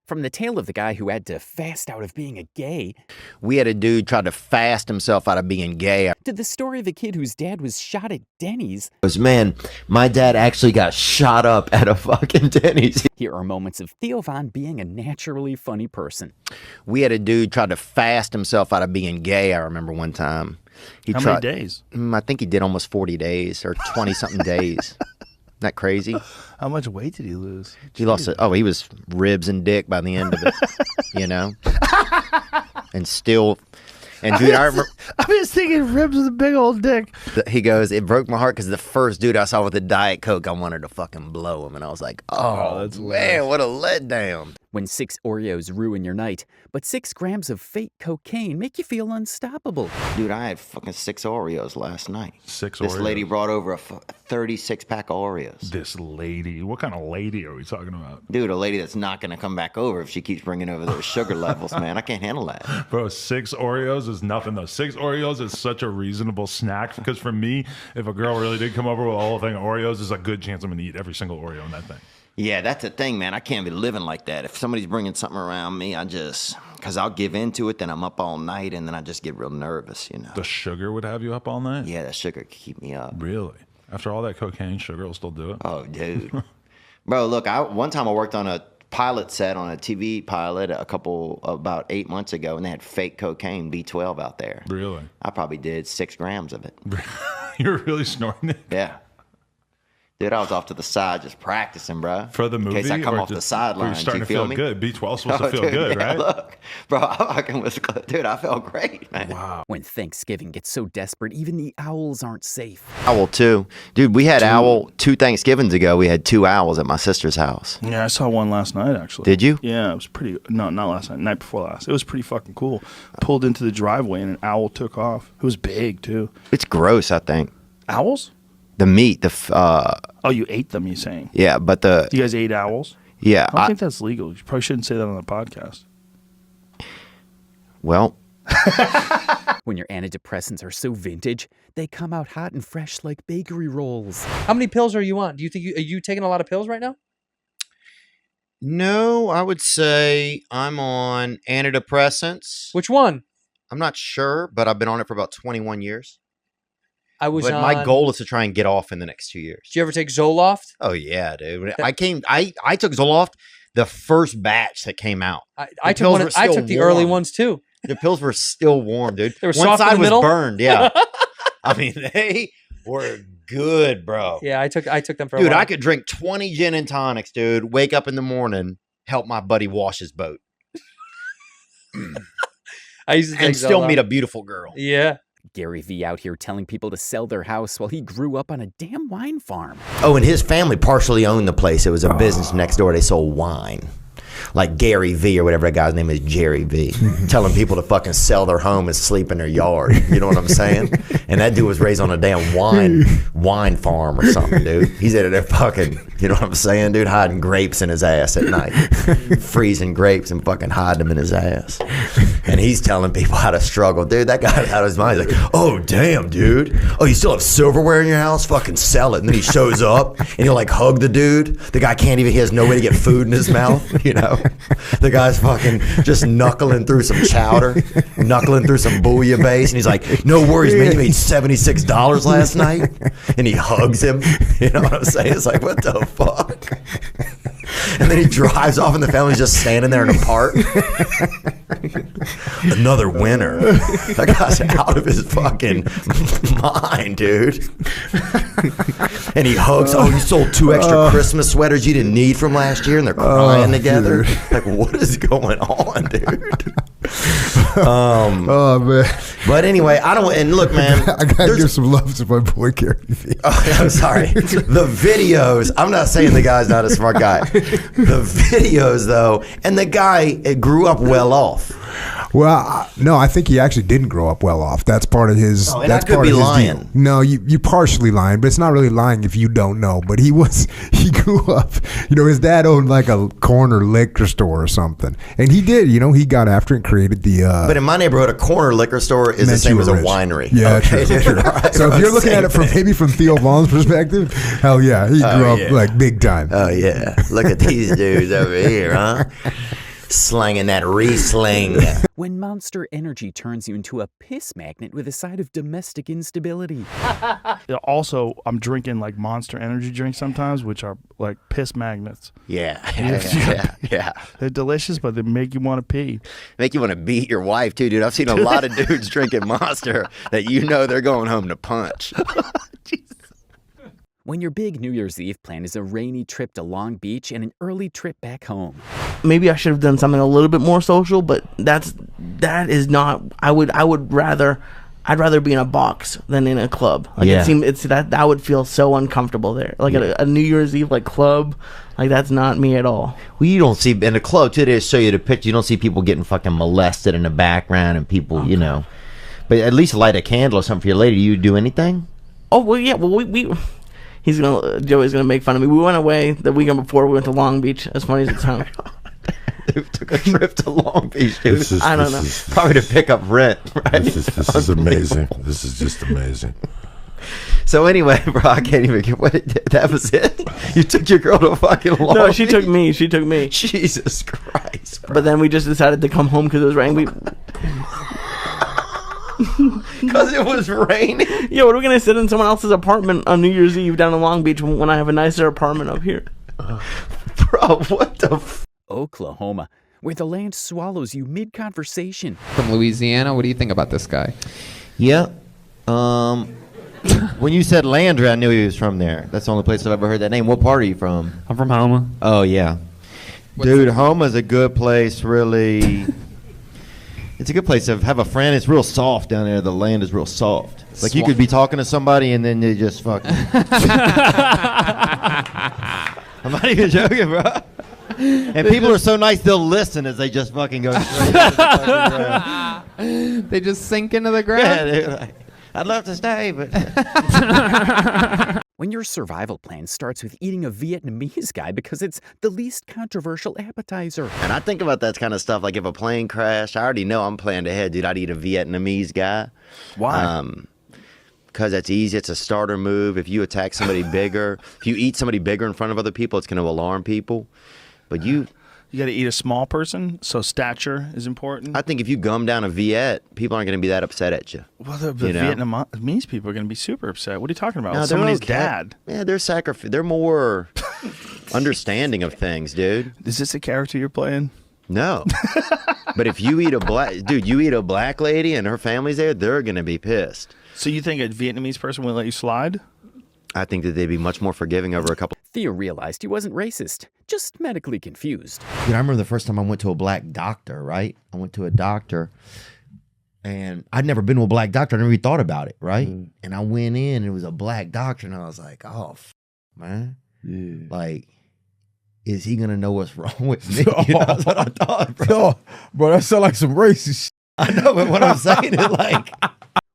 From the tale of the guy who had to fast out of being a gay. We had a dude try to fast himself out of being gay. To the story of a kid whose dad was shot at Denny's. Man, my dad actually got shot up at a fucking Denny's. Here are moments of Theovon being a naturally funny person. We had a dude try to fast himself out of being gay, I remember one time. How many days? I think he did almost 40 days or 20-something days. Isn't that crazy? How much weight did he lose? He lost it. Oh, he was ribs and dick by the end of it, you know? And still, and dude, I remember. I was thinking ribs with a big old dick. He goes, it broke my heart because the first dude I saw with a Diet Coke, I wanted to fucking blow him. And I was like, oh that's man, what a letdown. When 6 Oreos ruin your night, but 6 grams of fake cocaine make you feel unstoppable. Dude, I had fucking 6 Oreos last night. 6 Oreos? This lady brought over a 36-pack of Oreos. This lady? What kind of lady are we talking about? Dude, a lady that's not going to come back over if she keeps bringing over those sugar levels, man. I can't handle that. Bro, 6 Oreos is nothing, though. 6 Oreos is such a reasonable snack because for me, if a girl really did come over with a whole thing of Oreos, there's a good chance I'm going to eat every single Oreo in that thing. Yeah, that's the thing, man. I can't be living like that. If somebody's bringing something around me, because I'll give into it, then I'm up all night, and then I just get real nervous, you know. The sugar would have you up all night? Yeah, that sugar could keep me up. Really? After all that cocaine, sugar will still do it? Oh, dude. Bro, look, one time I worked on a pilot set on a TV pilot about 8 months ago, and they had fake cocaine, B12 out there. Really? I probably did 6 grams of it. You were really snorting it? Yeah. Dude, I was off to the side just practicing, bro. For the movie? In case I come off the sideline. You're starting to feel good. B12's supposed to feel dude, good, yeah, right? Look, bro, I felt great, man. Wow. When Thanksgiving gets so desperate, even the owls aren't safe. Owl, too. Dude, we had owl 2 Thanksgivings ago. We had 2 owls at my sister's house. Yeah, I saw one last night, actually. Did you? Yeah, it was pretty. No, not last night. Night before last. It was pretty fucking cool. Pulled into the driveway and an owl took off. It was big, too. It's gross, I think. Owls? The meat, Oh, you ate them, you're saying? Yeah, but You guys ate owls? Yeah. I don't think that's legal. You probably shouldn't say that on the podcast. Well. When your antidepressants are so vintage, they come out hot and fresh like bakery rolls. How many pills are you on? Do you think are you taking a lot of pills right now? No, I would say I'm on antidepressants. Which one? I'm not sure, but I've been on it for about 21 years. But my goal is to try and get off in the next 2 years. Did you ever take Zoloft? Oh yeah, dude. I took Zoloft the first batch that came out. I took the early ones too. The pills were still warm, dude. They were One soft in side the was middle? burned, yeah. I mean, they were good, bro. Yeah, I took them for a Dude, while. I could drink 20 gin and tonics, dude. Wake up in the morning, help my buddy wash his boat. I used to take and still Zoloft. meet a beautiful girl. Yeah. Gary V out here telling people to sell their house while he grew up on a damn wine farm. Oh, and his family partially owned the place. It was a business next door. They sold wine. Like Gary V or whatever that guy's name is, Jerry V, telling people to fucking sell their home and sleep in their yard. You know what I'm saying? And that dude was raised on a damn wine farm or something, dude. He's at there fucking, you know what I'm saying, dude, hiding grapes in his ass at night. Freezing grapes and fucking hiding them in his ass. And he's telling people how to struggle. Dude, that guy's out of his mind. He's like, oh, damn, dude. Oh, you still have silverware in your house? Fucking sell it. And then he shows up and he'll like hug the dude. The guy can't even, he has no way to get food in his mouth, you know? The guy's fucking just knuckling through some chowder, knuckling through some bouillabaisse, and he's like, no worries, man, you made $76 last night. And he hugs him. You know what I'm saying? It's like, what the fuck? And then he drives off and the family's just standing there in a park. Another winner. That guy's out of his fucking mind, dude. And he hugs, oh, you sold 2 extra Christmas sweaters you didn't need from last year, and they're crying together. Dude. Like, what is going on, dude? Oh man! But anyway, I don't. And look, man, I gotta give some love to my boy Gary V. Oh, I'm sorry. The videos. I'm not saying the guy's not a smart guy. The videos, though, and the guy grew up well off. Well, no, I think he actually didn't grow up well off. That's part of his. Oh, and that's I could part be of his lying. deal. No, you partially lying, but it's not really lying if you don't know. But he grew up. You know, his dad owned like a corner liquor store or something, and he did. You know, he got after it and created the. But in my neighborhood, a corner liquor store is the same as a winery. Yeah, okay, true. right, so if you're looking at it from maybe from Theo Von's perspective, hell yeah, he grew up like big time. Oh yeah, look at these dudes over here, huh? Slanging that Riesling. When Monster Energy turns you into a piss magnet with a side of domestic instability. Also, I'm drinking like Monster Energy drinks sometimes, which are like piss magnets. Yeah. They're delicious, but they make you want to pee. Make you want to beat your wife, too, dude. I've seen a lot of dudes drinking Monster that you know they're going home to punch. When your big New Year's Eve plan is a rainy trip to Long Beach and an early trip back home. Maybe I should have done something a little bit more social, but that is not. I'd rather be in a box than in a club. Like Yeah. it's that would feel so uncomfortable there. Like a New Year's Eve like club, like that's not me at all. Well, you don't see in the club too. They show you the picture. You don't see people getting fucking molested in the background and people, you know. But at least light a candle or something for your lady. Do you do anything? Oh well, yeah. Well, we Joey's gonna make fun of me. We went away the weekend before. We went to Long Beach. As funny as it sounds. Dude took a trip to Long Beach, dude. I don't know. Probably to pick up rent, right? This is amazing. This is just amazing. So anyway, bro, I can't even get what that was it. You took your girl to fucking Long No, she Beach? took me. She took me. Jesus Christ, bro. But then we just decided to come home because it was raining. Because it was raining. Yeah, what are we gonna sit in someone else's apartment on New Year's Eve down in Long Beach when I have a nicer apartment up here? Bro, what the Oklahoma, where the land swallows you mid-conversation. From Louisiana, what do you think about this guy? Yeah. When you said Landry, I knew he was from there. That's the only place I've ever heard that name. What part are you from? I'm from Homa. Oh, yeah. Dude, Homa's a good place, really. It's a good place to have a friend. It's real soft down there. The land is real soft. Like you could be talking to somebody and then they just fucking. I'm not even joking, bro. And people are so nice they'll listen as they just fucking go straight to the fucking ground. They just sink into the ground? Yeah, they're like, I'd love to stay, but... When your survival plan starts with eating a Vietnamese guy because it's the least controversial appetizer. And I think about that kind of stuff, like if a plane crashed, I already know I'm planned ahead, dude. I'd eat a Vietnamese guy. Why? Because that's easy. It's a starter move. If you attack somebody bigger, if you eat somebody bigger in front of other people, it's going to alarm people. But you got to eat a small person, so stature is important. I think if you gum down a Viet, people aren't going to be that upset at you. Well, the you know? Vietnamese people are going to be super upset. What are you talking about? No, they're Somebody's okay. dad. Yeah, they're more understanding of things, dude. Is this a character you're playing? No. But if you eat you eat a black lady and her family's there, they're going to be pissed. So you think a Vietnamese person will let you slide? I think that they'd be much more forgiving over a couple. Theo realized he wasn't racist, just medically confused. Dude, I remember the first time I went to a black doctor, right? I went to a doctor, and I'd never been to a black doctor. I never even thought about it, right? And I went in, and it was a black doctor, and I was like, oh, man. Yeah. Like, is he going to know what's wrong with me? You know, that's what I thought, bro. Bro, that sounds like some racist shit. I know, but what I'm saying is like...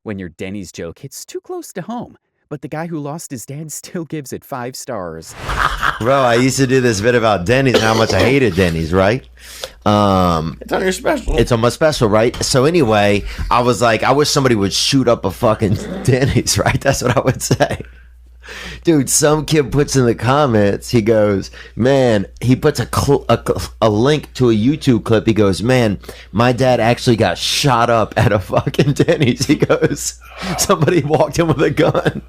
When your Denny's joke hits too close to home, but the guy who lost his dad still gives it 5 stars. Bro, I used to do this bit about Denny's and how much I hated Denny's, right? It's on your special. It's on my special, right? So anyway, I was like, I wish somebody would shoot up a fucking Denny's, right? That's what I would say. Dude, some kid puts in the comments, he goes, man, he puts a link to a YouTube clip. He goes, man, my dad actually got shot up at a fucking Denny's. He goes, somebody walked in with a gun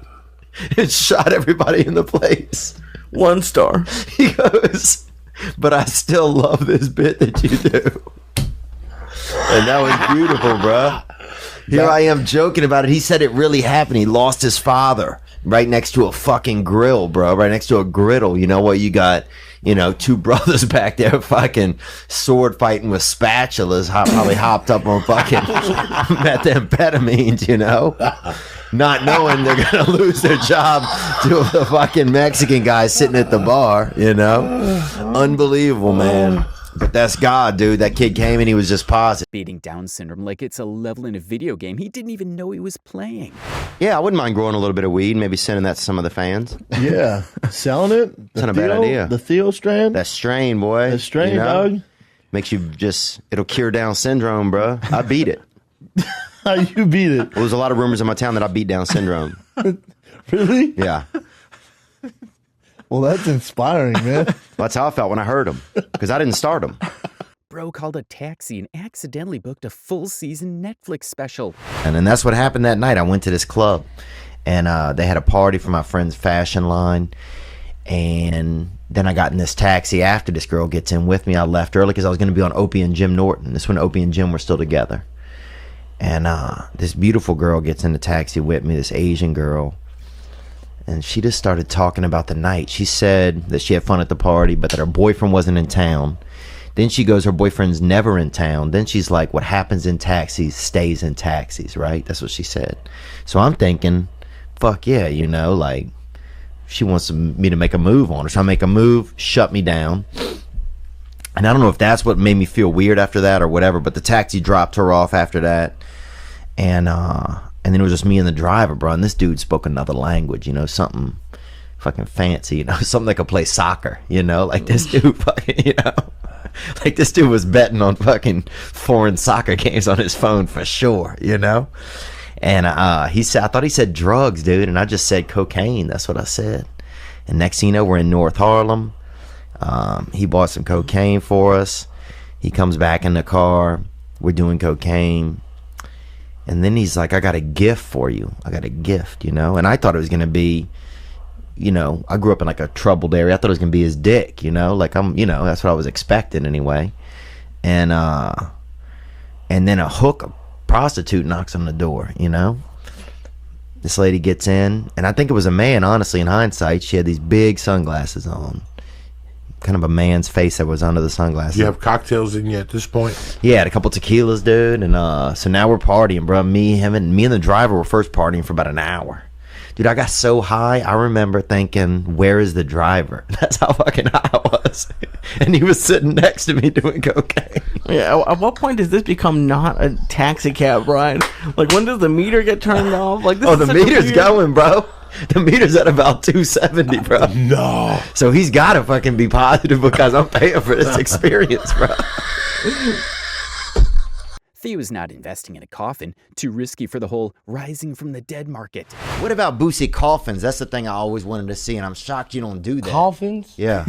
and shot everybody in the place. 1 star. He goes, but I still love this bit that you do. And that was beautiful, bro. Here I am joking about it. He said it really happened. He lost his father right next to a fucking grill, bro. Right next to a griddle. You know what? You got, 2 brothers back there fucking sword fighting with spatulas, probably hopped up on fucking methamphetamines, not knowing they're going to lose their job to the fucking Mexican guy sitting at the bar, Unbelievable, man. But that's God, dude. That kid came and he was just positive. Beating Down syndrome like it's a level in a video game he didn't even know he was playing. Yeah, I wouldn't mind growing a little bit of weed, maybe sending that to some of the fans. Yeah. Selling it? It's not a bad idea. The Theo strain? That strain, boy. That strain, dog? Makes you it'll cure Down syndrome, bro. I beat it. How you beat it? Well, there's a lot of rumors in my town that I beat Down syndrome. Really? Yeah. Well, that's inspiring, man. That's how I felt when I heard him, because I didn't start him. Bro called a taxi and accidentally booked a full season Netflix special. And then that's what happened that night. I went to this club, and they had a party for my friend's fashion line. And then I got in this taxi after this girl gets in with me. I left early because I was going to be on Opie and Jim Norton. This when Opie and Jim were still together. And this beautiful girl gets in the taxi with me, this Asian girl. And she just started talking about the night. She said that she had fun at the party, but that her boyfriend wasn't in town. Then she goes, her boyfriend's never in town. Then she's like, what happens in taxis stays in taxis, right? That's what she said. So I'm thinking, fuck yeah, you know, like, she wants me to make a move on her. So I make a move, shut me down. And I don't know if that's what made me feel weird after that or whatever, but the taxi dropped her off after that. And then it was just me and the driver, bro. And this dude spoke another language, you know, something fucking fancy, you know, something that could play soccer, you know, like this dude fucking, you know. Like this dude was betting on fucking foreign soccer games on his phone for sure, you know? And he said, I thought he said drugs, dude, and I just said cocaine. That's what I said. And next thing you know, we're in North Harlem. He bought some cocaine for us. He comes back in the car. We're doing cocaine. And then he's like, I got a gift for you. I got a gift, you know? And I thought it was going to be, you know, I grew up in like a troubled area. I thought it was going to be his dick, you know? Like I'm, you know, that's what I was expecting anyway. And then a prostitute knocks on the door, you know. This lady gets in, and I think it was a man, honestly, in hindsight. She had these big sunglasses on, kind of a man's face that was under the sunglasses. You have cocktails in you at this point? Yeah, had a couple tequilas, dude, and so now we're partying, bro. Me and the driver were first partying for about an hour. Dude, I got so high, I remember thinking, where is the driver? That's how fucking high I was. And he was sitting next to me doing cocaine. Yeah, at what point does this become not a taxi cab ride? Like, when does the meter get turned off? Like, this the meter's going, bro. The meter's at about 270, bro. No. So he's got to fucking be positive because I'm paying for this experience, bro. Theo is not investing in a coffin, too risky for the whole rising from the dead market. What about Boosie coffins? That's the thing I always wanted to see, and I'm shocked you don't do that. Coffins? Yeah.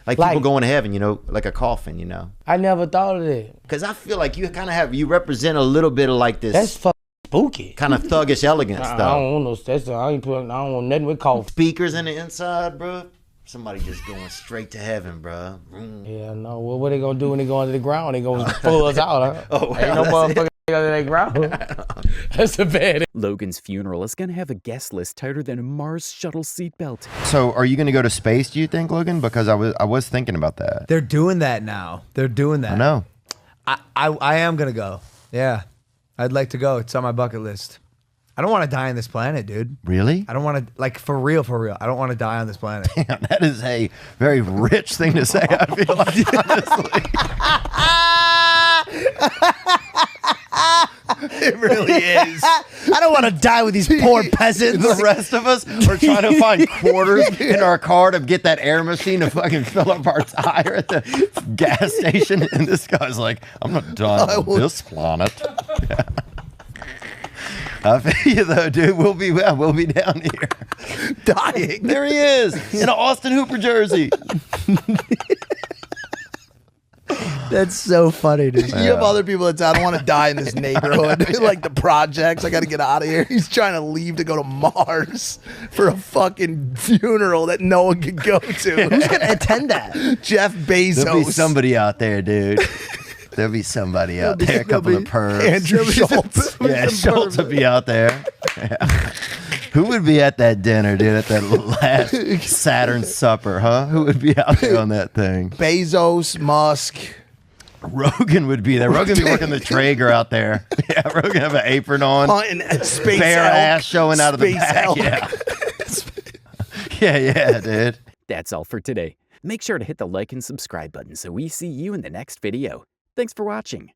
Like people going to heaven, you know, like a coffin, you know. I never thought of that. Because I feel like you kind of you represent a little bit of like this. That's fucking spooky. Kind of thuggish elegance stuff. I don't want no, I don't want nothing with coffins. Speakers in the inside, bro. Somebody just going straight to heaven, bro. Yeah, no. Well, what they gonna do when they go under the ground? They gonna pull us out, huh? Oh, ain't no motherfucker under the ground. That's a bad. Logan's funeral is gonna have a guest list tighter than a Mars shuttle seatbelt. So, are you gonna go to space? Do you think, Logan? Because I was thinking about that. They're doing that now. They're doing that. I know. I am gonna go. Yeah, I'd like to go. It's on my bucket list. I don't want to die on this planet, dude. Really? I don't want to, like, for real. I don't want to die on this planet. Damn, that is a very rich thing to say, I feel like, honestly. It really is. I don't want to die with these poor peasants. The rest of us are trying to find quarters in our car to get that air machine to fucking fill up our tire at the gas station. And this guy's like, I'm not done on this planet. Yeah. I feel you though, dude. We'll be down here dying. There he is in an Austin Hooper jersey. That's so funny, dude. You have other people that say, I don't want to die in this neighborhood. Like the projects, I got to get out of here. He's trying to leave to go to Mars for a fucking funeral that no one can go to. Who's going to attend that? Jeff Bezos. There'll be somebody out there, dude. There'll be somebody out there, a couple of pervs. Andrew Schultz. Yeah, Schultz will be out there. Yeah. Who would be at that dinner, dude, at that last Saturn supper, huh? Who would be out there on that thing? Bezos, Musk. Rogan would be there. Rogan would be working the Traeger out there. Yeah, Rogan have an apron on. Hunting space bare elk. ass showing out of the Space back. elk. Yeah. Yeah, dude. That's all for today. Make sure to hit the like and subscribe button so we see you in the next video. Thanks for watching.